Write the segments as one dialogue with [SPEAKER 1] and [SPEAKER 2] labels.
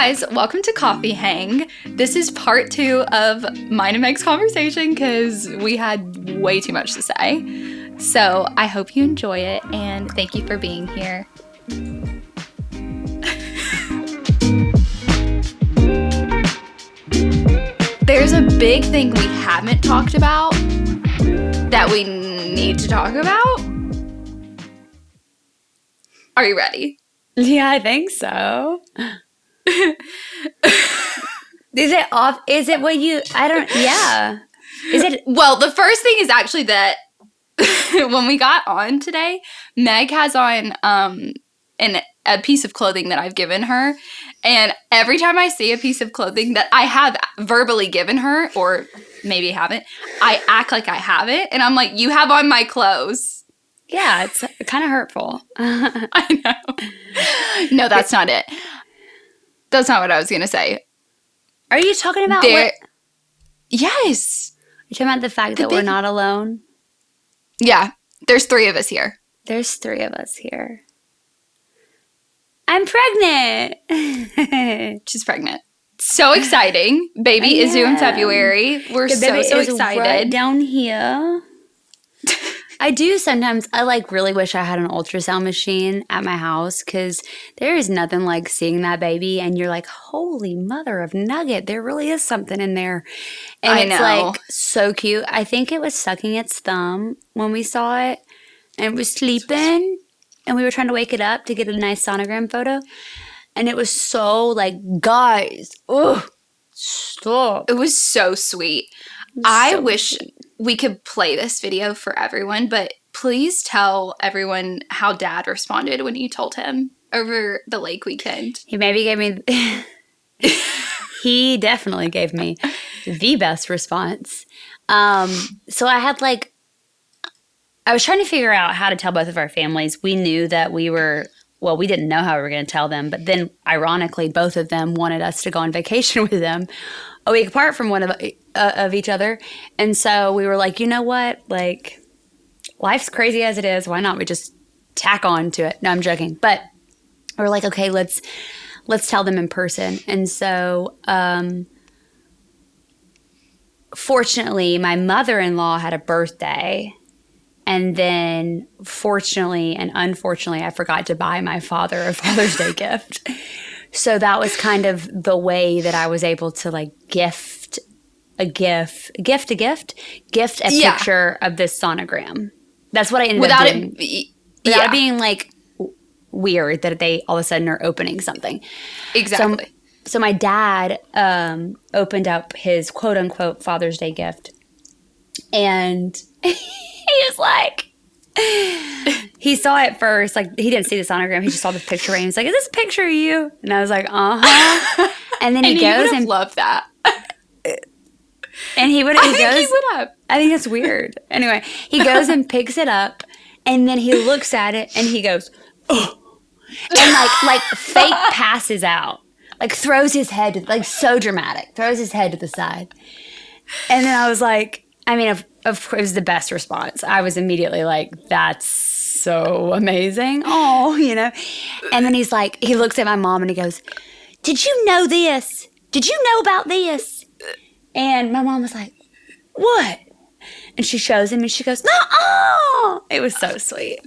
[SPEAKER 1] guys, welcome to Coffee Hang. This is part 2 of mine and Meg's conversation because we had way too much to say. So I hope you enjoy it and thank you for being here. There's a big thing we haven't talked about that we need to talk about. Are you ready?
[SPEAKER 2] Yeah, I think so. Is it off? Is it what you, I don't, yeah. Is it?
[SPEAKER 1] Well, the first thing is actually that when we got on today, Meg has on a piece of clothing that I've given her. And every time I see a piece of clothing that I have verbally given her, or maybe haven't, I act like I have it. And I'm like, you have on my clothes.
[SPEAKER 2] Yeah, it's kind of hurtful.
[SPEAKER 1] I know. No, that's not it. That's not what I was going to say.
[SPEAKER 2] Are you talking about
[SPEAKER 1] Yes.
[SPEAKER 2] You're talking about the fact that we're not alone?
[SPEAKER 1] Yeah. There's 3 of us here.
[SPEAKER 2] There's 3 of us here. I'm pregnant.
[SPEAKER 1] She's pregnant. So exciting. Baby is due in February. We're so excited.
[SPEAKER 2] Right down here. I do sometimes. I really wish I had an ultrasound machine at my house because there is nothing like seeing that baby and you're like, holy mother of nugget, there really is something in there. And it's so cute. I think it was sucking its thumb when we saw it and it was sleeping and we were trying to wake it up to get a nice sonogram photo. And it was so guys, stop.
[SPEAKER 1] It was so sweet. I wish we could play this video for everyone, but please tell everyone how Dad responded when you told him over the lake weekend.
[SPEAKER 2] He maybe gave me... He definitely gave me the best response. So I had I was trying to figure out how to tell both of our families. We knew that we didn't know how we were going to tell them, but then ironically, both of them wanted us to go on vacation with them a week apart from one of each other. And so we were like, you know what? Life's crazy as it is. Why not we just tack on to it? No, I'm joking. But we're like, okay, let's tell them in person. And so fortunately, my mother-in-law had a birthday. And then fortunately and unfortunately, I forgot to buy my father a Father's Day gift. So that was kind of the way that I was able to gift a picture of this sonogram. That's what I ended up doing. Without it being weird that they all of a sudden are opening something.
[SPEAKER 1] Exactly.
[SPEAKER 2] So my dad opened up his quote unquote Father's Day gift. And he was like, he saw it first. He didn't see the sonogram. He just saw the picture. And he was like, is this a picture of you? And I was like, uh-huh. And then he goes and
[SPEAKER 1] love that.
[SPEAKER 2] And he would have. I think it's weird. Anyway, he goes and picks it up. And then he looks at it and he goes, oh. And fake passes out. Throws his head, so dramatic. Throws his head to the side. And then I was like, of course, it was the best response. I was immediately like, that's so amazing. Oh, And then he looks at my mom and he goes, did you know this? Did you know about this? And my mom was like, what? And she shows him and she goes, no. It was so sweet.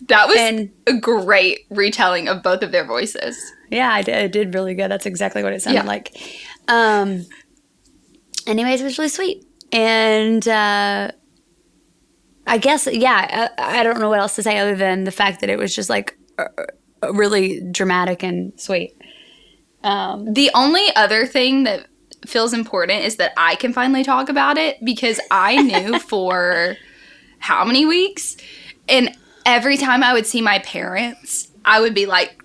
[SPEAKER 1] That was a great retelling of both of their voices.
[SPEAKER 2] Yeah, I did. It did really good. That's exactly what it sounded like. Anyways, it was really sweet. And I guess, I don't know what else to say other than the fact that it was just really dramatic and sweet.
[SPEAKER 1] The only other thing that feels important is that I can finally talk about it because I knew for how many weeks? And every time I would see my parents, I would be like,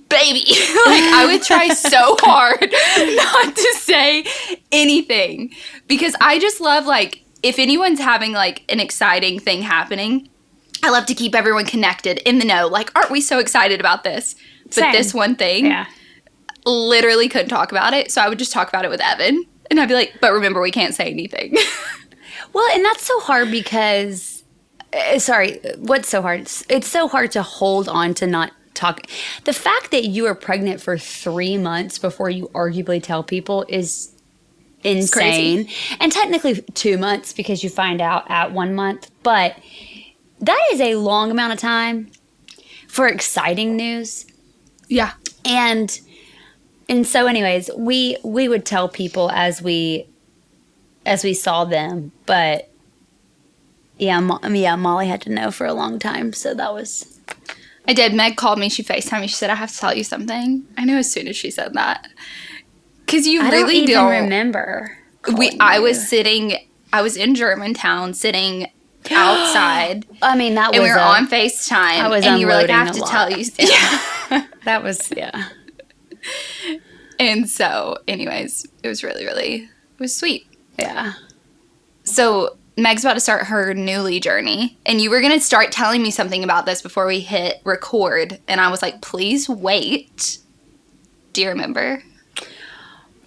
[SPEAKER 1] baby. I would try so hard not to say anything because I just love, if anyone's having, an exciting thing happening, I love to keep everyone connected in the know. Aren't we so excited about this? But
[SPEAKER 2] Same.
[SPEAKER 1] This one thing, literally couldn't talk about it, so I would just talk about it with Evan. And I'd be like, but remember, we can't say anything.
[SPEAKER 2] Well, and that's so hard because, what's so hard? It's so hard to hold on to not talk. The fact that you were pregnant for 3 months before you arguably tell people is insane. And technically 2 months because you find out at 1 month. But that is a long amount of time for exciting news.
[SPEAKER 1] Yeah.
[SPEAKER 2] And so anyways, we would tell people as we saw them, but yeah, Molly had to know for a long time, so that was...
[SPEAKER 1] I did. Meg called me. She FaceTimed me. She said, I have to tell you something. I knew as soon as she said that. Because you really
[SPEAKER 2] don't even remember.
[SPEAKER 1] I was in Germantown sitting outside.
[SPEAKER 2] I mean, that was...
[SPEAKER 1] And we were on FaceTime. And you were like, I have to tell you.
[SPEAKER 2] Yeah. That was, yeah.
[SPEAKER 1] And so, anyways, it was really, really, it was sweet.
[SPEAKER 2] Yeah.
[SPEAKER 1] So, Meg's about to start her Newly journey. And you were going to start telling me something about this before we hit record. And I was like, please wait. Do you remember?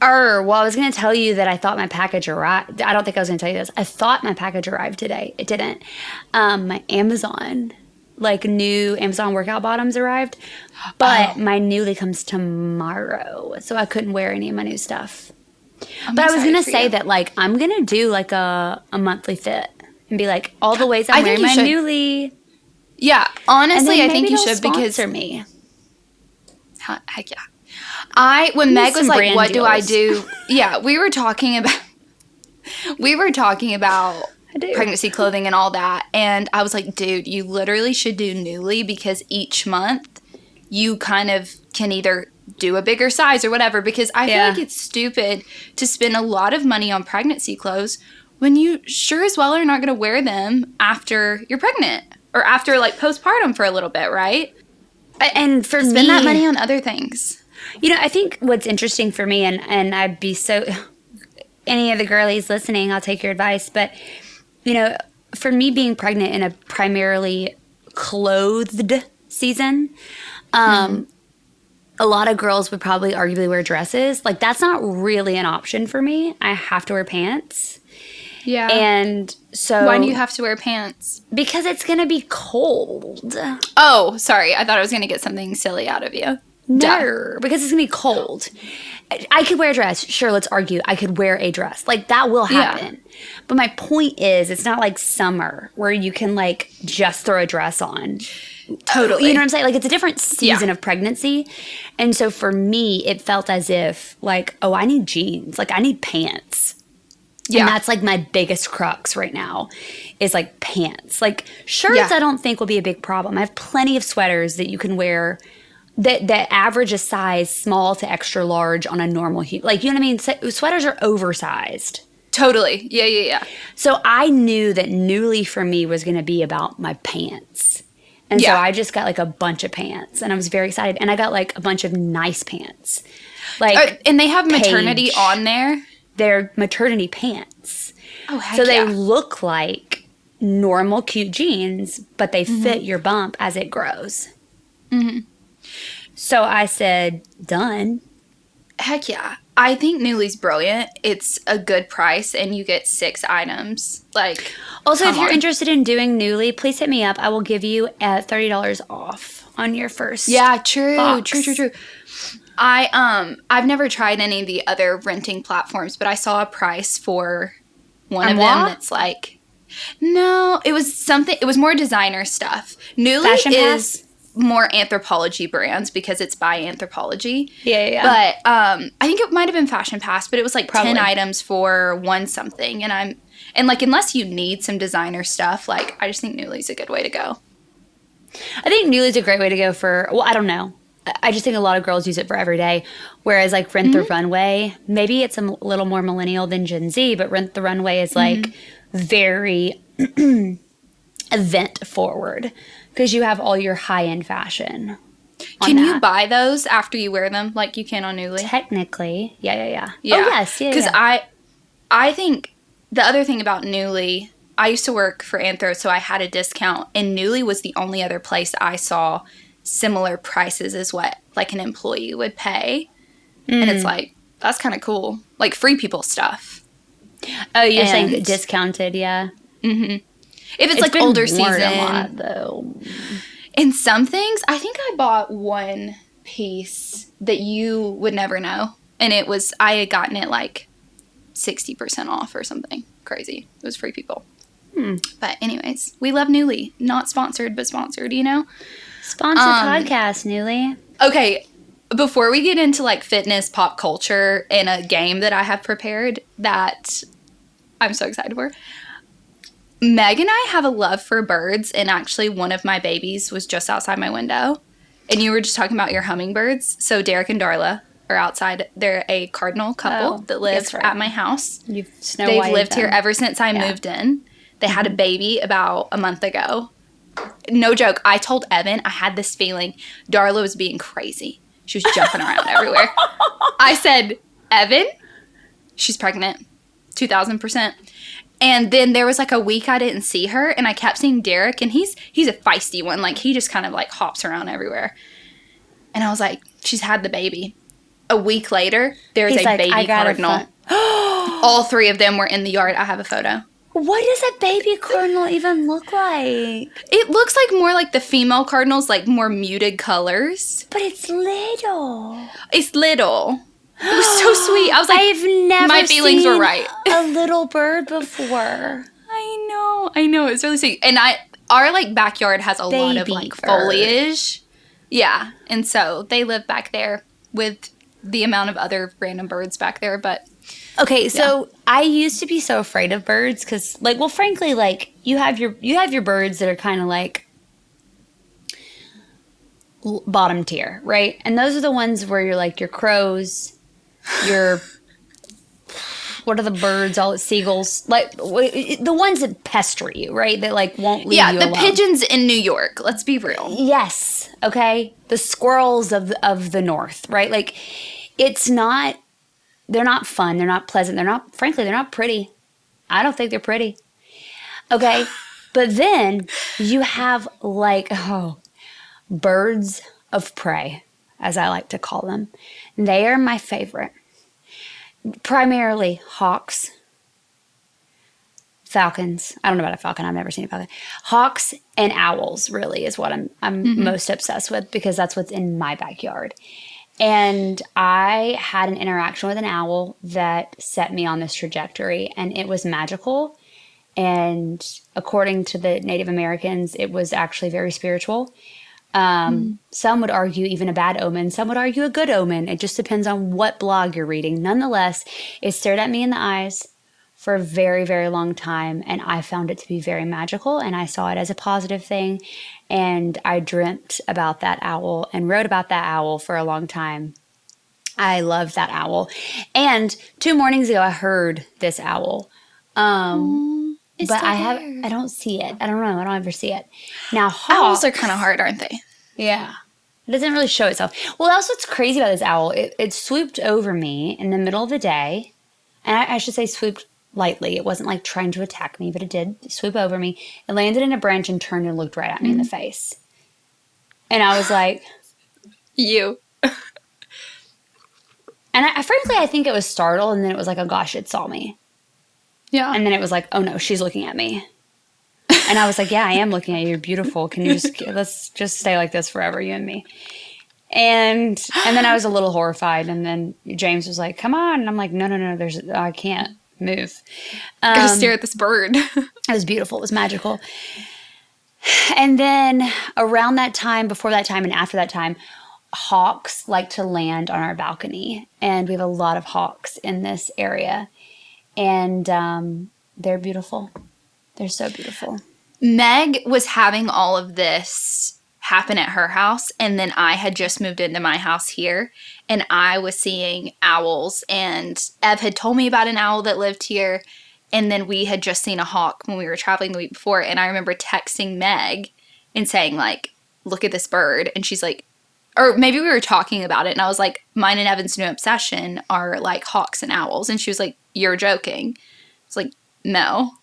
[SPEAKER 2] Well, I was going to tell you that I thought my package arrived. I don't think I was going to tell you this. I thought my package arrived today. It didn't. My Amazon, new Amazon workout bottoms arrived. But my Newly comes tomorrow. So I couldn't wear any of my new stuff. But I was going to say that, I'm going to do, a monthly fit and be like, all the ways I'm wearing my Newly.
[SPEAKER 1] Yeah, honestly, I think you should because...
[SPEAKER 2] sponsor me.
[SPEAKER 1] Heck yeah. When Meg was like, what do I do? Yeah, we were talking about pregnancy clothing and all that. And I was like, dude, you literally should do Newly because each month you kind of can either do a bigger size or whatever, because I feel like it's stupid to spend a lot of money on pregnancy clothes when you sure as well are not going to wear them after you're pregnant or after postpartum for a little bit, right?
[SPEAKER 2] And for me,
[SPEAKER 1] spend that money on other things.
[SPEAKER 2] I think what's interesting for me, and I'd be so, any of the girlies listening, I'll take your advice, but for me being pregnant in a primarily clothed season, a lot of girls would probably arguably wear dresses. That's not really an option for me. I have to wear pants.
[SPEAKER 1] Yeah.
[SPEAKER 2] And so...
[SPEAKER 1] Why do you have to wear pants?
[SPEAKER 2] Because it's going to be cold.
[SPEAKER 1] Oh, sorry. I thought I was going to get something silly out of you.
[SPEAKER 2] No, because it's going to be cold. I could wear a dress. Sure, let's argue. I could wear a dress. That will happen. Yeah. But my point is, it's not like summer where you can, just throw a dress on.
[SPEAKER 1] Totally.
[SPEAKER 2] You know what I'm saying? It's a different season of pregnancy. And so for me, it felt as if, I need jeans. I need pants. Yeah. And that's, my biggest crux right now is, pants. Shirts I don't think will be a big problem. I have plenty of sweaters that you can wear that average a size small to extra large on a normal you know what I mean? Sweaters are oversized.
[SPEAKER 1] Totally. Yeah.
[SPEAKER 2] So I knew that Newly for me was going to be about my pants. And so I just got a bunch of pants and I was very excited. And I got a bunch of nice pants.
[SPEAKER 1] And they have maternity on there?
[SPEAKER 2] They're maternity pants.
[SPEAKER 1] Oh, heck
[SPEAKER 2] so they look like normal cute jeans, but they fit your bump as it grows. Mm-hmm. So I said, done.
[SPEAKER 1] Heck yeah. I think Newly's brilliant. It's a good price, and you get 6 items.
[SPEAKER 2] Also, if you're interested in doing Newly, please hit me up. I will give you $30 off on your first.
[SPEAKER 1] Yeah, true.
[SPEAKER 2] box.
[SPEAKER 1] True. I've never tried any of the other renting platforms, but I saw a price for one of them that's no, it was something. It was more designer stuff. Newly
[SPEAKER 2] Fashion
[SPEAKER 1] is.
[SPEAKER 2] Pass?
[SPEAKER 1] More Anthropology brands because it's by Anthropology.
[SPEAKER 2] Yeah.
[SPEAKER 1] But I think it might have been Fashion Pass, but it was 10 items for one something. And unless you need some designer stuff, I just think Newly's a good way to go.
[SPEAKER 2] I think Newly's a great way to go I don't know. I just think a lot of girls use it for every day. Whereas Rent the Runway, maybe it's a little more millennial than Gen Z, but Rent the Runway is very event forward. Because you have all your high-end fashion.
[SPEAKER 1] Can you buy those after you wear them like you can on Newly?
[SPEAKER 2] Technically. Yeah.
[SPEAKER 1] Oh,
[SPEAKER 2] yes. Yeah.
[SPEAKER 1] Because I think the other thing about Newly, I used to work for Anthro, so I had a discount. And Newly was the only other place I saw similar prices as what an employee would pay. And it's that's kind of cool. Free people stuff.
[SPEAKER 2] Oh, you're saying discounted, yeah.
[SPEAKER 1] Mm-hmm. If it's older season,
[SPEAKER 2] a lot, though.
[SPEAKER 1] And some things, I think I bought one piece that you would never know. And I had gotten it like 60% off or something crazy. It was Free People. But anyways, we love Newly. Not sponsored, but sponsored, you know?
[SPEAKER 2] Sponsored podcast, Newly.
[SPEAKER 1] Okay, before we get into like fitness, pop culture, and a game that I have prepared that I'm so excited for, Meg and I have a love for birds, and actually one of my babies was just outside my window. And you were just talking about your hummingbirds. So Derek and Darla are outside. They're a cardinal couple that live at my house. They've lived here ever since I moved in. They had a baby about a month ago. No joke. I told Evan I had this feeling Darla was being crazy. She was jumping around everywhere. I said, Evan, she's pregnant. 2,000%. And then there was like a week I didn't see her, and I kept seeing Derek, and he's a feisty one. Like, he just kind of like hops around everywhere. And I was like, she's had the baby. A week later, there's a baby cardinal. All three of them were in the yard. I have a photo.
[SPEAKER 2] What does a baby cardinal even look like?
[SPEAKER 1] It looks like more like the female cardinals, like more muted colors.
[SPEAKER 2] But it's little.
[SPEAKER 1] It's little. It was so sweet. I was like,
[SPEAKER 2] I've never
[SPEAKER 1] my feelings
[SPEAKER 2] seen
[SPEAKER 1] were right.
[SPEAKER 2] a little bird before.
[SPEAKER 1] I know. It's really sweet. And our like backyard has a lot of like foliage. Yeah. And so they live back there with the amount of other random birds back there, but
[SPEAKER 2] okay, so I used to be so afraid of birds because, like, well, frankly, like you have your birds that are kind of like bottom tier, right? And those are the ones where you're like your crows, your what are the birds? All seagulls, like the ones that pester you, right? That like won't leave you alone. Yeah,
[SPEAKER 1] the pigeons in New York. Let's be real.
[SPEAKER 2] Yes. Okay. The squirrels of the north, right? Like, it's not. They're not fun. They're not pleasant. Frankly, they're not pretty. I don't think they're pretty. Okay. But then you have like, birds of prey, as I like to call them. They are my favorite. Primarily hawks, falcons. I don't know about a falcon. I've never seen a falcon. Hawks and owls really is what I'm most obsessed with, because that's what's in my backyard. And I had an interaction with an owl that set me on this trajectory, and it was magical. And according to the Native Americans, it was actually very spiritual. Some would argue even a bad omen. Some would argue a good omen. It just depends on what blog you're reading. Nonetheless, it stared at me in the eyes for a very, very long time, and I found it to be very magical, and I saw it as a positive thing. And I dreamt about that owl and wrote about that owl for a long time. I love that owl. And 2 mornings ago, I heard this owl. But I don't see it. I don't know. I don't ever see it. Now,
[SPEAKER 1] owls are kind of hard, aren't they?
[SPEAKER 2] Yeah. It doesn't really show itself. Well, that's what's crazy about this owl. It swooped over me in the middle of the day. And I should say swooped lightly. It wasn't like trying to attack me, but it did swoop over me. It landed in a branch and turned and looked right at me in the face. And I was like,
[SPEAKER 1] you.
[SPEAKER 2] And frankly, I think it was startled, and then it was like, oh gosh, it saw me.
[SPEAKER 1] Yeah.
[SPEAKER 2] And then it was like, oh no, she's looking at me. And I was like, yeah, I am looking at you. You're beautiful. Can you let's just stay like this forever, you and me. And then I was a little horrified, and then James was like, come on. And I'm like, no, I can't move.
[SPEAKER 1] Gotta stare at this bird.
[SPEAKER 2] It was beautiful. It was magical. And then around that time, before that time, and after that time, hawks like to land on our balcony. And we have a lot of hawks in this area. And they're beautiful. They're so beautiful.
[SPEAKER 1] Meg was having all of this happen at her house, and then I had just moved into my house here, and I was seeing owls, and Ev had told me about an owl that lived here, and then we had just seen a hawk when we were traveling the week before, and I remember texting Meg and saying, like, look at this bird, and she's like, or maybe we were talking about it, and I was like, mine and Evan's new obsession are, like, hawks and owls, and she was like, you're joking. It's like, no.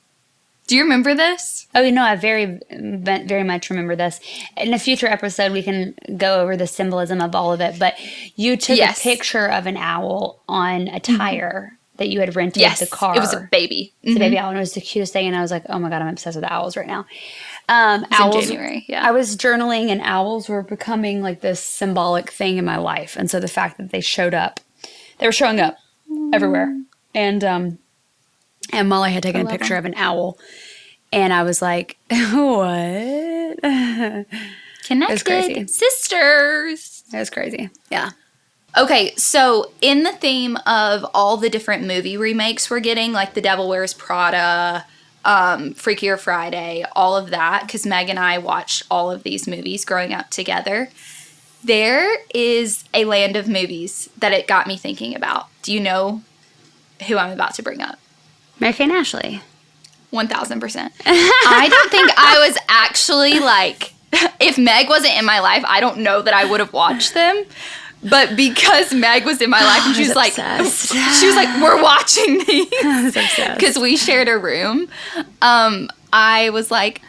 [SPEAKER 1] Do you remember this?
[SPEAKER 2] Oh, I very, very much remember this. In a future episode, we can go over the symbolism of all of it. But you took a picture of an owl on a tire that you had rented at the car.
[SPEAKER 1] It was a baby.
[SPEAKER 2] It's a baby owl, and it was the cutest thing. And I was like, oh my God, I'm obsessed with owls right now. Owls.
[SPEAKER 1] in January, yeah.
[SPEAKER 2] I was journaling, and owls were becoming like this symbolic thing in my life. And so the fact that they were showing up everywhere. And Molly had taken a picture of an owl, and I was like, what?
[SPEAKER 1] Connected.
[SPEAKER 2] It was crazy.
[SPEAKER 1] Sisters.
[SPEAKER 2] It was crazy. Yeah.
[SPEAKER 1] Okay, so in the theme of all the different movie remakes we're getting, like The Devil Wears Prada, Freakier Friday, all of that, because Meg and I watched all of these movies growing up together, there is a land of movies that it got me thinking about. Do you know who I'm about to bring up?
[SPEAKER 2] Mary-Kate and Ashley.
[SPEAKER 1] 1,000%. I don't think I was actually like, if Meg wasn't in my life, I don't know that I would have watched them. But because Meg was in my life, and she was like, we're watching these.
[SPEAKER 2] I was obsessed.
[SPEAKER 1] Because we shared a room. I was like,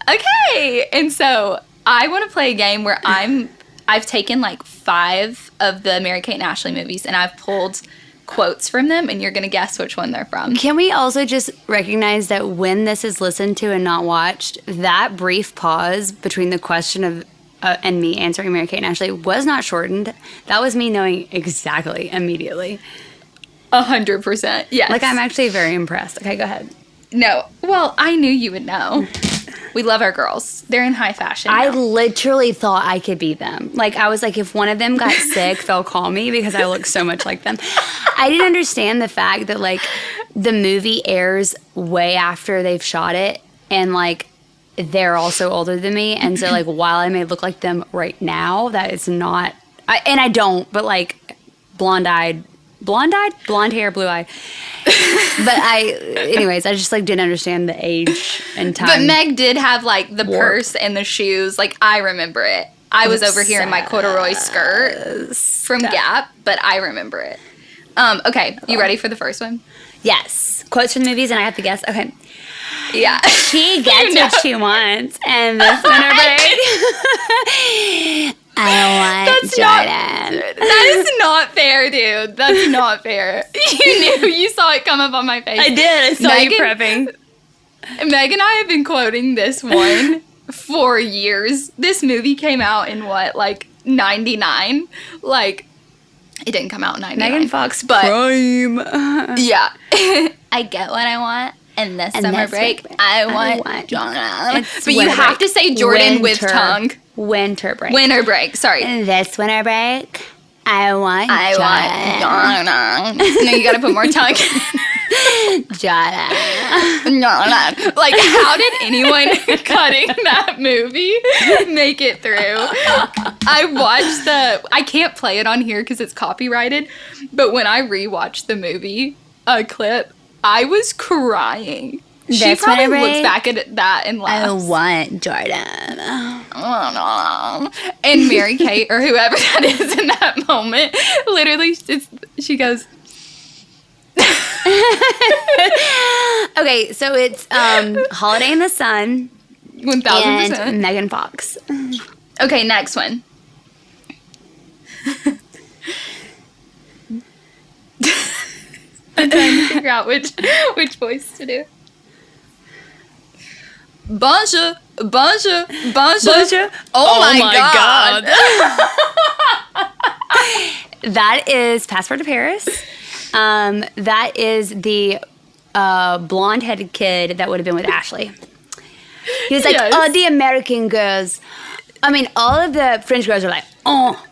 [SPEAKER 1] okay. And so I want to play a game where I've taken like 5 of the Mary-Kate and Ashley movies, and I've pulled quotes from them, and you're going to guess which one they're from.
[SPEAKER 2] Can we also just recognize that when this is listened to and not watched, that brief pause between the question of and me answering Mary-Kate and Ashley was not shortened. That was me knowing exactly immediately.
[SPEAKER 1] 100%. Yes.
[SPEAKER 2] Like, I'm actually very impressed. Okay, go ahead.
[SPEAKER 1] No. Well, I knew you would know. We love our girls. They're in high fashion now.
[SPEAKER 2] I literally thought I could be them. Like, I was like, if one of them got sick, they'll call me because I look so much like them. I didn't understand the fact that, like, the movie airs way after they've shot it, and, like, they're also older than me. And so, like, while I may look like them right now, that is not... and I don't, but, like, blonde hair, blue eye. But anyways, I just, like, didn't understand the age and time.
[SPEAKER 1] But Meg did have, like, the purse and the shoes. Like, I remember it. I was over here in my corduroy skirt from Gap, but I remember it. Okay, you ready for the first one?
[SPEAKER 2] Yes. Quotes from the movies, and I have to guess. Okay.
[SPEAKER 1] Yeah.
[SPEAKER 2] She gets what she wants, and this winter break. I want Jordan.
[SPEAKER 1] That is not fair, dude. That's not fair. You knew. You saw it come up on my face.
[SPEAKER 2] I did. I saw you prepping.
[SPEAKER 1] Meg and I have been quoting this one for years. This movie came out in what, like 99? Like, it didn't come out in 99.
[SPEAKER 2] Megan Fox, but prime.
[SPEAKER 1] Yeah. I get what I want. And this summer break, I want Jordan. But you have to say Jordan with tongue.
[SPEAKER 2] Winter break.
[SPEAKER 1] Winter break. Sorry.
[SPEAKER 2] This winter break, I want
[SPEAKER 1] Jordan. No, you got to put more tongue.
[SPEAKER 2] Jordan.
[SPEAKER 1] Like, how did anyone cutting that movie make it through? I watched I can't play it on here because it's copyrighted, but when I rewatched the movie clip, I was crying. She probably looks back at that and laughs.
[SPEAKER 2] I want Jordan.
[SPEAKER 1] And Mary Kate, or whoever that is in that moment, literally, she goes...
[SPEAKER 2] Okay, so it's Holiday in the Sun.
[SPEAKER 1] 1,000%.
[SPEAKER 2] And Megan Fox.
[SPEAKER 1] Okay, next one. I'm trying to figure out which voice to do. Bonjour, bonjour, bonjour.
[SPEAKER 2] Bonjour.
[SPEAKER 1] Oh my God.
[SPEAKER 2] That is Passport to Paris. That is the blonde-headed kid that would have been with Ashley. He was like, yes. Oh, the American girls. I mean, all of the French girls are like, oh.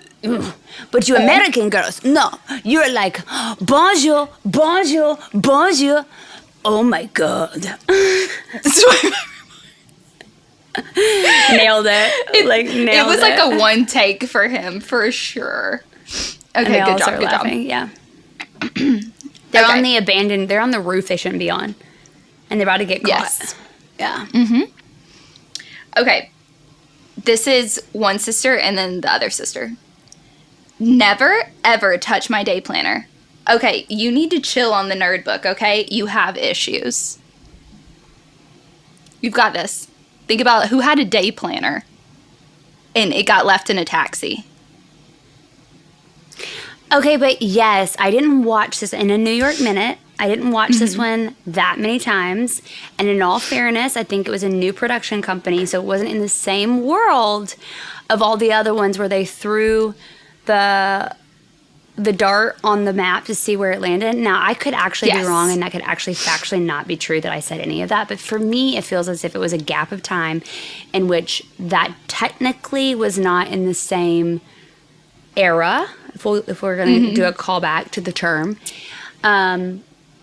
[SPEAKER 2] But you American girls, no. You're like, bonjour, bonjour, bonjour. Oh my God. Nailed it. It
[SPEAKER 1] was like a one take for him, for sure. Okay, good job, good job.
[SPEAKER 2] Yeah. They're on the abandoned, they're on the roof they shouldn't be on. And they're about to get caught.
[SPEAKER 1] Yes.
[SPEAKER 2] Yeah.
[SPEAKER 1] Mm-hmm. Okay. This is one sister and then the other sister. Never, ever touch my day planner. Okay, you need to chill on the nerd book, okay? You have issues. You've got this. Think about who had a day planner and it got left in a taxi.
[SPEAKER 2] Okay, but yes, I didn't watch this in a New York Minute. I didn't watch this one that many times. And in all fairness, I think it was a new production company, so it wasn't in the same world of all the other ones where they threw the dart on the map to see where it landed. Now, I could actually be wrong, and that could actually factually not be true that I said any of that. But for me, it feels as if it was a gap of time in which that technically was not in the same era, if we're going to do a callback to the term,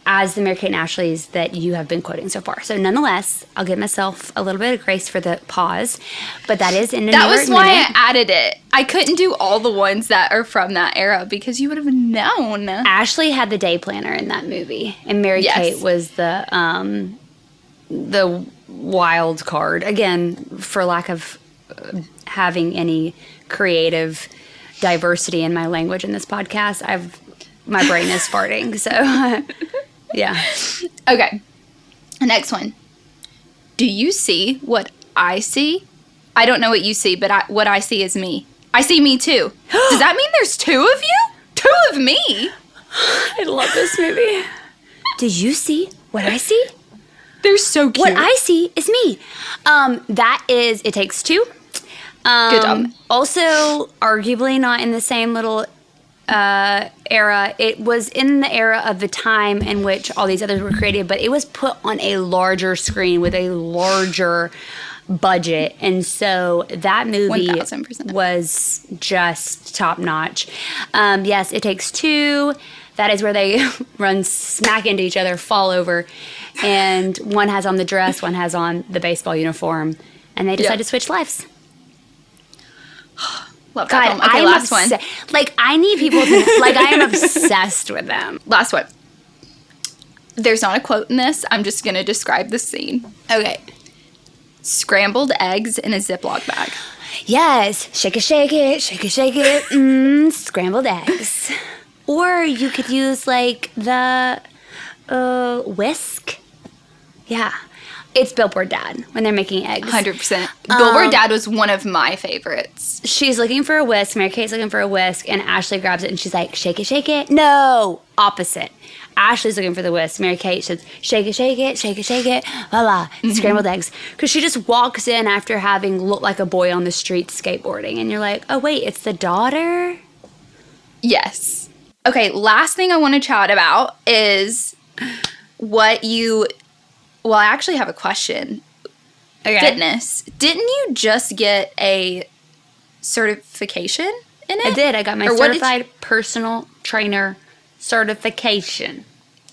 [SPEAKER 2] as the Mary-Kate and Ashley's that you have been quoting so far. So nonetheless, I'll give myself a little bit of grace for the pause, but that is in a
[SPEAKER 1] That was why I added it. I couldn't do all the ones that are from that era because you would have known.
[SPEAKER 2] Ashley had the day planner in that movie, and Mary-Kate was the wild card. Again, for lack of having any creative diversity in my language in this podcast, my brain is farting, so yeah.
[SPEAKER 1] Okay. Next one. Do you see what I see? I don't know what you see, but what I see is me. I see me too. Does that mean there's two of you? Two of me?
[SPEAKER 2] I love this movie. Do you see what I see?
[SPEAKER 1] They're so cute.
[SPEAKER 2] What I see is me. That is It Takes Two.
[SPEAKER 1] Good job.
[SPEAKER 2] Also, arguably not in the same little era. It was in the era of the time in which all these others were created, but it was put on a larger screen with a larger budget, and so that movie
[SPEAKER 1] 1000%.
[SPEAKER 2] was just top notch. Yes, It Takes Two. That is where they run smack into each other, fall over, and one has on the dress, one has on the baseball uniform, and they decide to switch lives.
[SPEAKER 1] Love that film. Okay, last one.
[SPEAKER 2] Like, I need people to, like, I am obsessed with them.
[SPEAKER 1] Last one. There's not a quote in this. I'm just going to describe the scene. Okay. Scrambled eggs in a Ziploc bag.
[SPEAKER 2] Yes. Shake it, shake it, shake it, shake it. Scrambled eggs. Or you could use, like, the whisk. Yeah. It's Billboard Dad when they're making eggs.
[SPEAKER 1] 100%. Billboard Dad was one of my favorites.
[SPEAKER 2] She's looking for a whisk. Mary-Kate's looking for a whisk. And Ashley grabs it and she's like, shake it, shake it. No! Opposite. Ashley's looking for the whisk. Mary-Kate says, shake it, shake it, shake it, shake it. La la. Scrambled eggs. Because she just walks in after having looked like a boy on the street skateboarding. And you're like, oh, wait, it's the daughter?
[SPEAKER 1] Yes. Okay, last thing I want to chat about is what you... Well, I actually have a question.
[SPEAKER 2] Okay.
[SPEAKER 1] Fitness. Didn't you just get a certification in it?
[SPEAKER 2] I did. I got my certified personal trainer certification.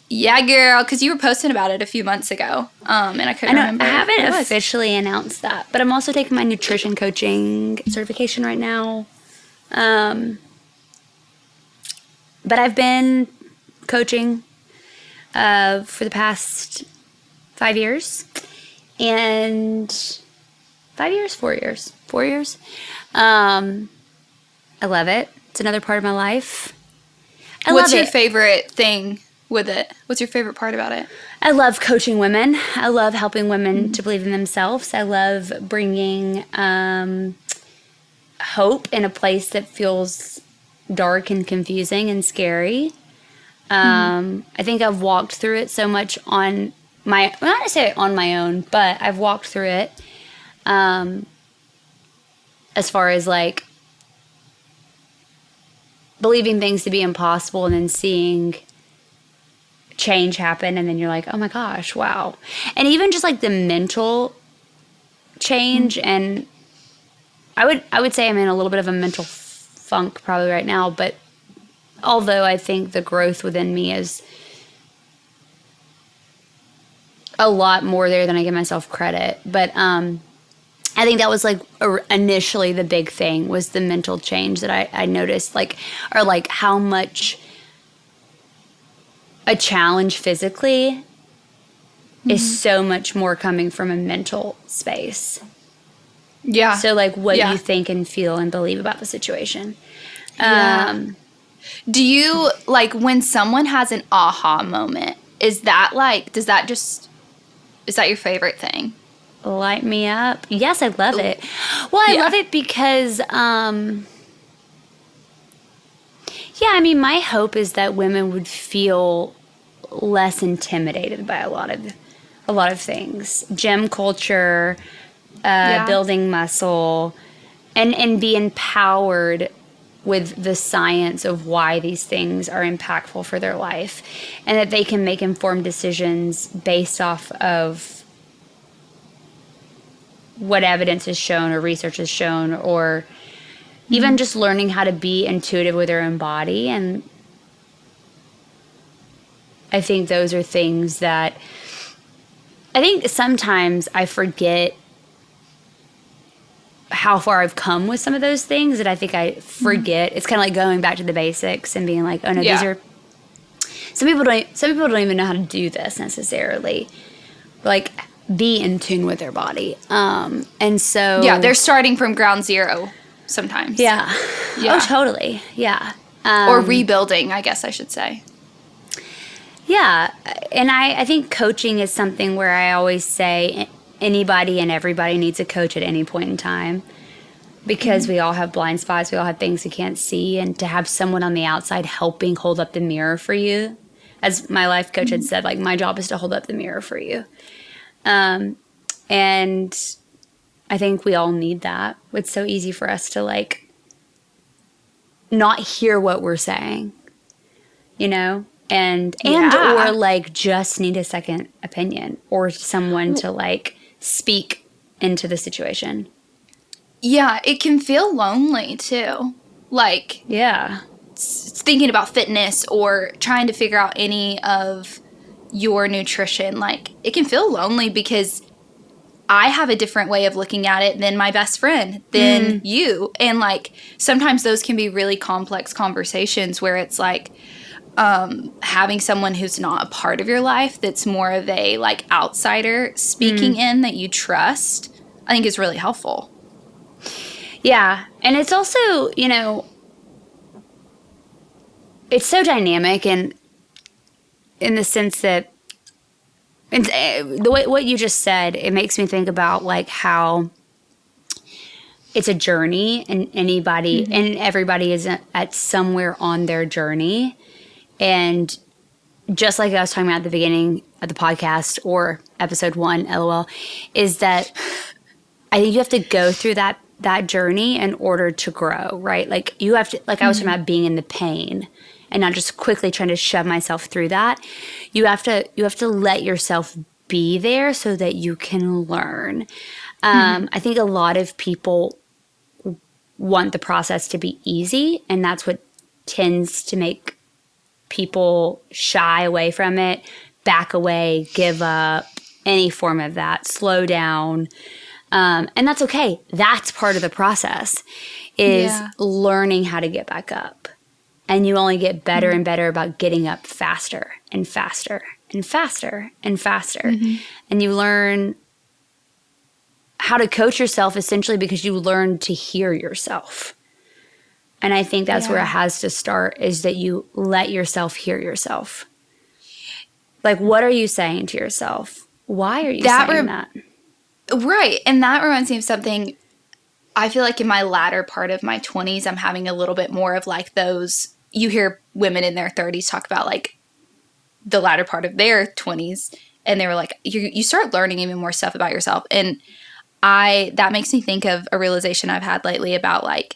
[SPEAKER 1] Yeah, girl, because you were posting about it a few months ago, and I couldn't remember.
[SPEAKER 2] I haven't officially announced that, but I'm also taking my nutrition coaching certification right now. But I've been coaching for the past 5 years, and 5 years, 4 years, 4 years. I love it. It's another part of my life.
[SPEAKER 1] What's your favorite thing with it? What's your favorite part about it?
[SPEAKER 2] I love coaching women. I love helping women to believe in themselves. I love bringing hope in a place that feels dark and confusing and scary. I think I've walked through it so much on my, well, not to say on my own, but I've walked through it as far as like believing things to be impossible and then seeing change happen, and then you're like, oh my gosh, wow. And even just like the mental change, and I would say I'm in a little bit of a mental funk probably right now, but although I think the growth within me is a lot more there than I give myself credit. But I think that was like initially the big thing was the mental change that I noticed, like, or like how much a challenge physically is so much more coming from a mental space.
[SPEAKER 1] Yeah.
[SPEAKER 2] So like what you think and feel and believe about the situation.
[SPEAKER 1] Do you, like, when someone has an aha moment, is that your favorite thing?
[SPEAKER 2] Light me up. Yes, I love it. Well, I love it because, I mean, my hope is that women would feel less intimidated by a lot of things. Gym culture, building muscle, and be empowered with the science of why these things are impactful for their life, and that they can make informed decisions based off of what evidence is shown or research has shown, or even just learning how to be intuitive with their own body. And I think those are things that I think sometimes I forget how far I've come with some of those things, that I think I forget. It's kind of like going back to the basics and being like, oh no, these are, some people don't even know how to do this necessarily. Like, be in tune with their body. And so
[SPEAKER 1] they're starting from ground zero sometimes.
[SPEAKER 2] Yeah. Oh, totally. Yeah.
[SPEAKER 1] Or rebuilding, I guess I should say.
[SPEAKER 2] Yeah. And I think coaching is something where I always say anybody and everybody needs a coach at any point in time, because we all have blind spots. We all have things we can't see. And to have someone on the outside helping hold up the mirror for you, as my life coach had said, like, my job is to hold up the mirror for you. And I think we all need that. It's so easy for us to, like, not hear what we're saying, you know? And or like just need a second opinion or someone to like speak into the situation.
[SPEAKER 1] Yeah, it can feel lonely too. Like, thinking about fitness or trying to figure out any of your nutrition, like, it can feel lonely because I have a different way of looking at it than my best friend, than you. And like, sometimes those can be really complex conversations where it's like, having someone who's not a part of your life, that's more of a like outsider speaking in, that you trust, I think is really helpful.
[SPEAKER 2] Yeah. And it's also, you know, it's so dynamic, and in the sense that the way what you just said, it makes me think about like how it's a journey, and anybody and everybody is at somewhere on their journey. And just like I was talking about at the beginning of the podcast, or episode 1, LOL, is that I think you have to go through that journey in order to grow, right? Like, you have to, like I was talking about being in the pain and not just quickly trying to shove myself through that. You have to let yourself be there so that you can learn. I think a lot of people want the process to be easy, and that's what tends to make people shy away from it, back away, give up, any form of that, slow down. And that's okay. That's part of the process, is learning how to get back up. And you only get better and better about getting up faster and faster and faster and faster. And you learn how to coach yourself, essentially because you learn to hear yourself. And I think that's where it has to start, is that you let yourself hear yourself. Like, what are you saying to yourself? Why are you saying that?
[SPEAKER 1] Right. And that reminds me of something. I feel like in my latter part of my 20s, I'm having a little bit more of like those, you hear women in their 30s talk about like the latter part of their 20s. And they were like, you start learning even more stuff about yourself. And that makes me think of a realization I've had lately about like,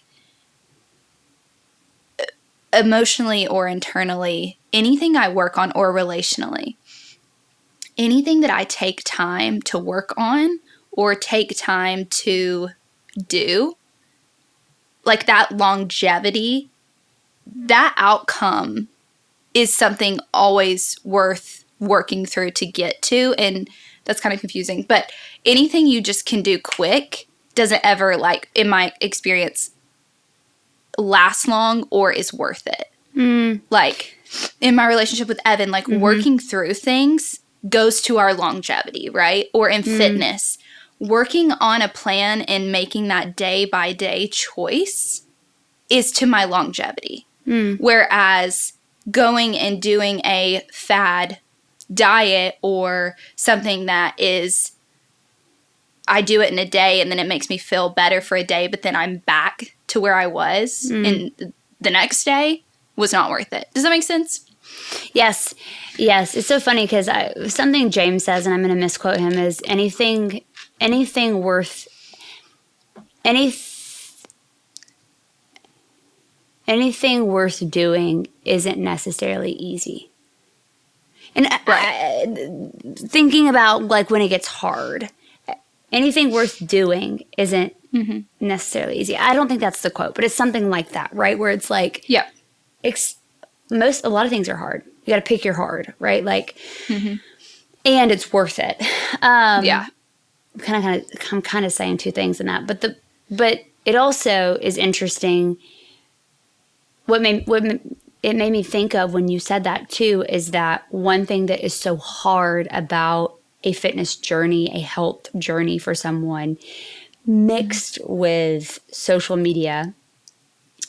[SPEAKER 1] emotionally or internally, anything I work on, or relationally, anything that I take time to work on or take time to do, like that longevity, that outcome is something always worth working through to get to. And that's kind of confusing, but anything you just can do quick doesn't ever, like, in my experience, last long or is worth it. Like, in my relationship with Evan, like, working through things goes to our longevity, right? Or in fitness, working on a plan and making that day by day choice is to my longevity. Whereas going and doing a fad diet or something that is, I do it in a day and then it makes me feel better for a day, but then I'm back to where I was in the next day, was not worth it. Does that make sense?
[SPEAKER 2] Yes. Yes. It's so funny because something James says, and I'm going to misquote him, is anything worth any anything worth doing isn't necessarily easy. And thinking about like when it gets hard, anything worth doing isn't necessarily easy. I don't think that's the quote, but it's something like that, right? Where it's like,
[SPEAKER 1] Yeah.
[SPEAKER 2] A lot of things are hard. You got to pick your hard, right? Like, and it's worth it.
[SPEAKER 1] Yeah.
[SPEAKER 2] I'm kind of saying two things in that, but it also is interesting. What it made me think of when you said that too is that one thing that is so hard about a fitness journey, a health journey for someone mixed with social media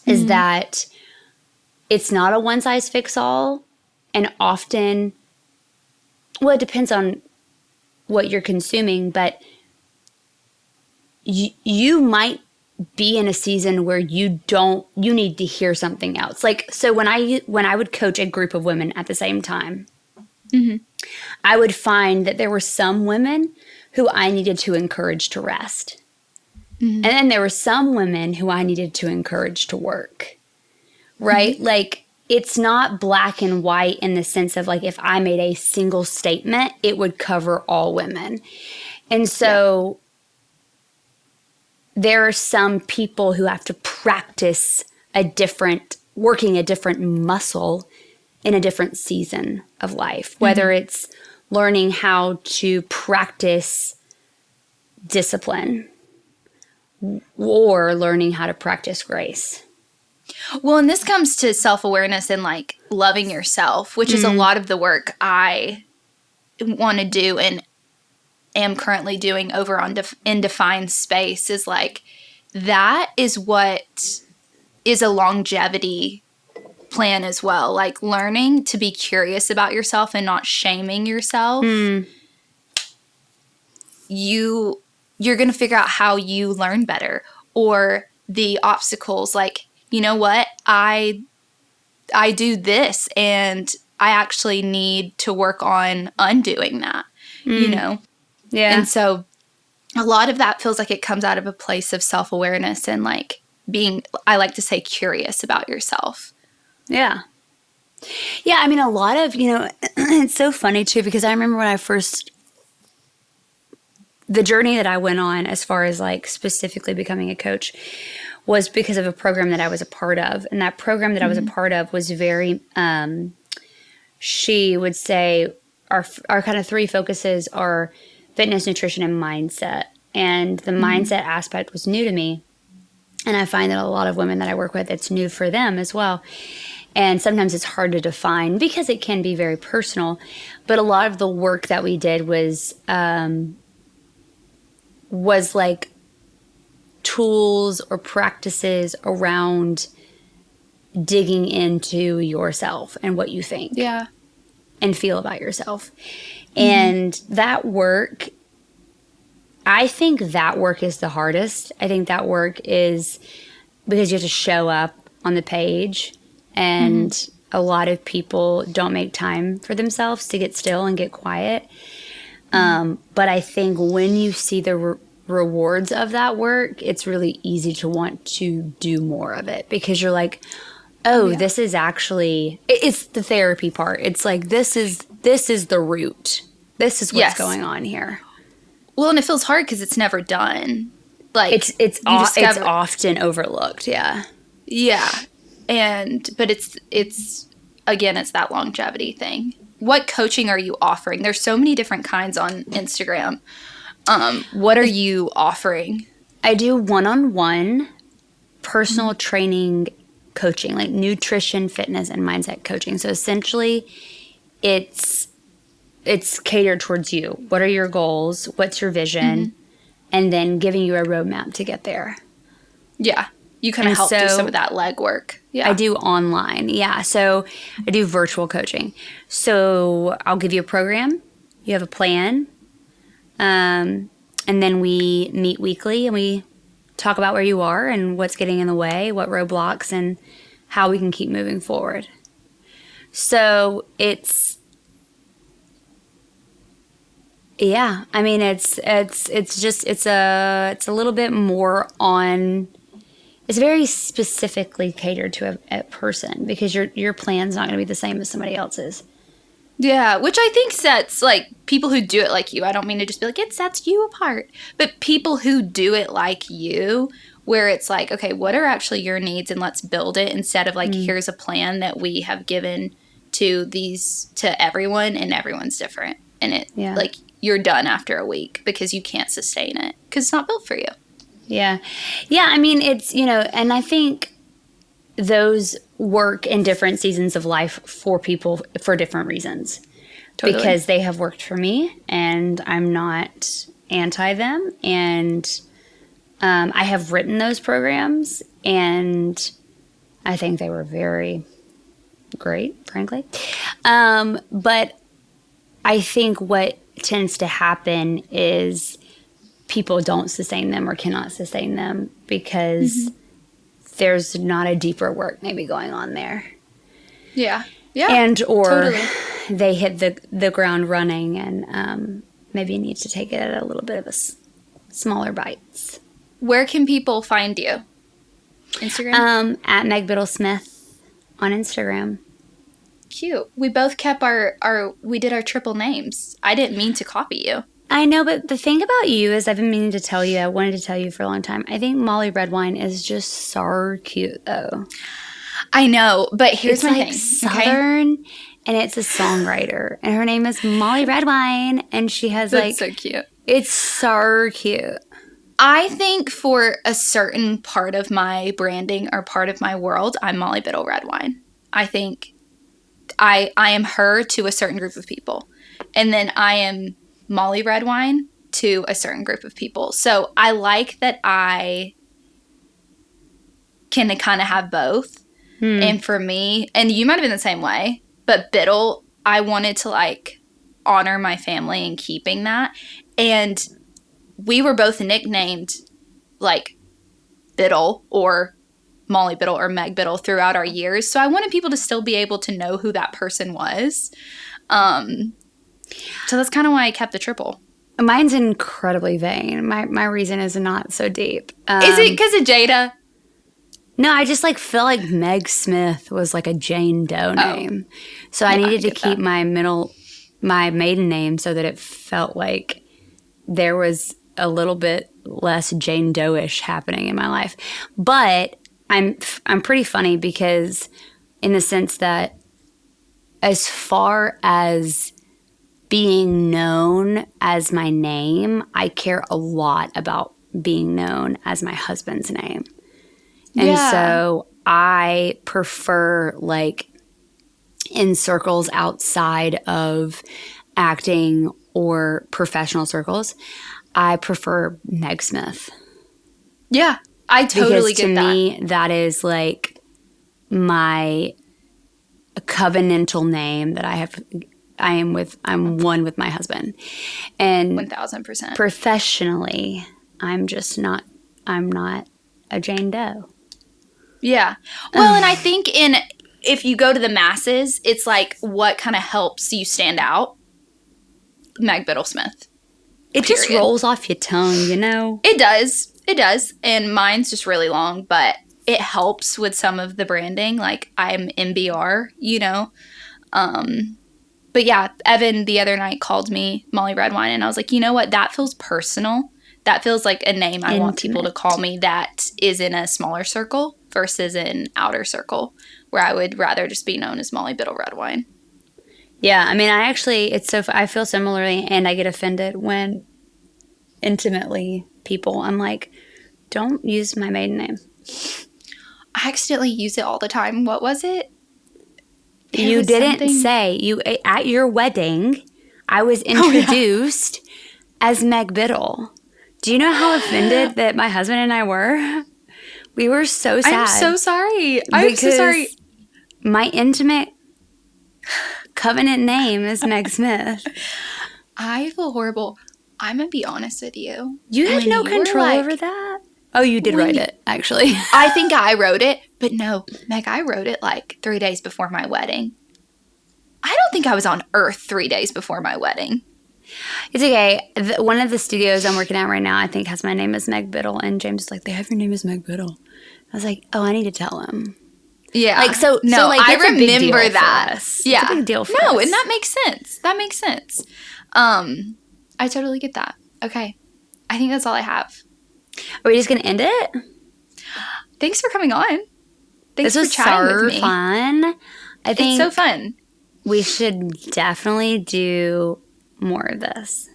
[SPEAKER 2] is that it's not a one size fits all. And often, well, it depends on what you're consuming, but you might be in a season where you need to hear something else. Like, so when I would coach a group of women at the same time, I would find that there were some women who I needed to encourage to rest. And then there were some women who I needed to encourage to work, right? Like, it's not black and white in the sense of like, if I made a single statement, it would cover all women. And so there are some people who have to practice working a different muscle in a different season of life, whether it's learning how to practice discipline or learning how to practice grace.
[SPEAKER 1] Well, and this comes to self-awareness and like loving yourself, which is a lot of the work I want to do and am currently doing over on in Defined Space is like, that is what is a longevity plan as well. Like learning to be curious about yourself and not shaming yourself. You're going to figure out how you learn better, or the obstacles. Like, you know what? I do this and I actually need to work on undoing that, you know?
[SPEAKER 2] Yeah.
[SPEAKER 1] And so a lot of that feels like it comes out of a place of self-awareness and like being, I like to say, curious about yourself.
[SPEAKER 2] Yeah. Yeah. I mean, a lot of, it's so funny too, because I remember when the journey that I went on as far as like specifically becoming a coach was because of a program that I was a part of. And that program that I was a part of was very, she would say our kind of three focuses are fitness, nutrition, and mindset. And the mindset aspect was new to me. And I find that a lot of women that I work with, it's new for them as well. And sometimes it's hard to define because it can be very personal. But a lot of the work that we did was like tools or practices around digging into yourself and what you think.
[SPEAKER 1] Yeah.
[SPEAKER 2] And feel about yourself. And that work, I think that work is the hardest. I think that work is because you have to show up on the page, and a lot of people don't make time for themselves to get still and get quiet. But I think when you see the rewards of that work, it's really easy to want to do more of it, because you're like, this is actually, it's the therapy part. It's like, this is the root. This is what's going on here.
[SPEAKER 1] Well, and it feels hard because it's never done. Like
[SPEAKER 2] it's often overlooked. Yeah.
[SPEAKER 1] Yeah. But it's again, it's that longevity thing. What coaching are you offering? There's so many different kinds on Instagram. What are you offering?
[SPEAKER 2] I do one-on-one personal training coaching, like nutrition, fitness, and mindset coaching. So essentially it's catered towards you. What are your goals? What's your vision? And then giving you a roadmap to get there.
[SPEAKER 1] Yeah. You kind of help do some of that legwork. Yeah.
[SPEAKER 2] I do online. Yeah. So I do virtual coaching. So I'll give you a program. You have a plan. And then we meet weekly and we talk about where you are and what's getting in the way, what roadblocks, and how we can keep moving forward. So it's, yeah, I mean, it's a little bit more on, it's very specifically catered to a person because your plan's not going to be the same as somebody else's.
[SPEAKER 1] Yeah, which I think sets, like, people who do it like you, I don't mean to just be like, it sets you apart, but people who do it like you, where it's like, okay, what are actually your needs and let's build it instead of like, here's a plan that we have given to everyone and everyone's different. And it, like, you're done after a week because you can't sustain it because it's not built for you.
[SPEAKER 2] Yeah. Yeah, I mean, it's, and I think those work in different seasons of life for people for different reasons. Totally. Because they have worked for me and I'm not anti them. And I have written those programs and I think they were very great, frankly. But I think what tends to happen is people don't sustain them or cannot sustain them because there's not a deeper work maybe going on there.
[SPEAKER 1] Yeah. Yeah.
[SPEAKER 2] And or they hit the ground running and maybe need to take it at a little bit of a smaller bites.
[SPEAKER 1] Where can people find you? Instagram?
[SPEAKER 2] At Meg Biddle Smith on Instagram.
[SPEAKER 1] Cute. We both kept we did our triple names. I didn't mean to copy you.
[SPEAKER 2] I know, but the thing about you is I've been meaning to tell you, I wanted to tell you for a long time. I think Molly Redwine is just so cute, though.
[SPEAKER 1] I know, but here's my
[SPEAKER 2] thing. Southern,
[SPEAKER 1] okay?
[SPEAKER 2] And it's a songwriter. And her name is Molly Redwine, and she has
[SPEAKER 1] That's so cute.
[SPEAKER 2] It's so cute.
[SPEAKER 1] I think for a certain part of my branding or part of my world, I'm Molly Biddle Redwine. I think I am her to a certain group of people. And then I am Molly Redwine to a certain group of people. So I like that I can kind of have both. And for me, and you might have been the same way, but Biddle, I wanted to like honor my family in keeping that. And we were both nicknamed like Biddle or Molly Biddle or Meg Biddle throughout our years. So I wanted people to still be able to know who that person was. So that's kind of why I kept the triple.
[SPEAKER 2] Mine's incredibly vain. My reason is not so deep.
[SPEAKER 1] Is it because of Jada?
[SPEAKER 2] No, I just like feel like Meg Smith was like a Jane Doe name. So I needed to keep my maiden name so that it felt like there was a little bit less Jane Doe-ish happening in my life. But I'm pretty funny because in the sense that as far as being known as my name, I care a lot about being known as my husband's name. And so I prefer, like, in circles outside of acting or professional circles, I prefer Meg Smith.
[SPEAKER 1] Yeah, I totally get that.
[SPEAKER 2] Because to me, that is, like, my covenantal name that I have. I'm one with my husband. And
[SPEAKER 1] 1,000%.
[SPEAKER 2] Professionally, I'm not a Jane Doe.
[SPEAKER 1] Yeah. Well, and I think if you go to the masses, it's like what kind of helps you stand out? Meg Biddle Smith.
[SPEAKER 2] It just rolls off your tongue, you know?
[SPEAKER 1] It does. It does. And mine's just really long, but it helps with some of the branding. Like I'm MBR, you know? But yeah, Evan the other night called me Molly Redwine, and I was like, you know what? That feels personal. That feels like a name I want people to call me that is in a smaller circle versus an outer circle where I would rather just be known as Molly Biddle Redwine. Yeah,
[SPEAKER 2] I mean, I feel similarly, and I get offended when intimately people, I'm like, don't use my maiden name.
[SPEAKER 1] I accidentally use it all the time. What was it?
[SPEAKER 2] You didn't say at your wedding. I was introduced as Meg Biddle. Do you know how offended that my husband and I were? We were so sad.
[SPEAKER 1] I'm so sorry. I'm so sorry.
[SPEAKER 2] My intimate covenant name is Meg Smith.
[SPEAKER 1] I feel horrible. I'm going to be honest with you.
[SPEAKER 2] You had no control over that? Oh, you did write it, actually.
[SPEAKER 1] I think I wrote it, but no, Meg, I wrote it like 3 days before my wedding. I don't think I was on Earth 3 days before my wedding.
[SPEAKER 2] It's okay. One of the studios I'm working at right now, I think, has my name as Meg Biddle. And James is like, they have your name as Meg Biddle. I was like, oh, I need to tell him.
[SPEAKER 1] Yeah.
[SPEAKER 2] Like, so like,
[SPEAKER 1] I
[SPEAKER 2] it's a big deal
[SPEAKER 1] remember that.
[SPEAKER 2] For us.
[SPEAKER 1] Yeah.
[SPEAKER 2] It's a big deal for us.
[SPEAKER 1] No, and that makes sense. That makes sense. I totally get that. Okay. I think that's all I have.
[SPEAKER 2] Are we just going to end it?
[SPEAKER 1] Thanks for coming on. Thanks for chatting with me.
[SPEAKER 2] This was so fun. I think
[SPEAKER 1] it's so fun.
[SPEAKER 2] We should definitely do more of this.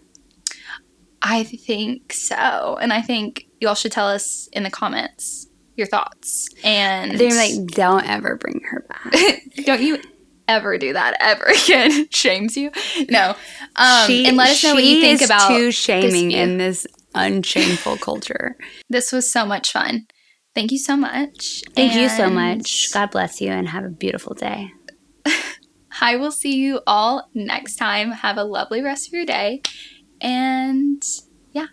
[SPEAKER 1] I think so. And I think you all should tell us in the comments your thoughts. And
[SPEAKER 2] they're like, don't ever bring her back.
[SPEAKER 1] Don't you ever do that ever again. Shames you. No. And let us know what you think about
[SPEAKER 2] too shaming in this unshameful culture.
[SPEAKER 1] This was so much fun. Thank you so much.
[SPEAKER 2] Thank you so much. God bless you and have a beautiful day.
[SPEAKER 1] I will see you all next time. Have a lovely rest of your day. And yeah,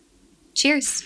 [SPEAKER 1] cheers.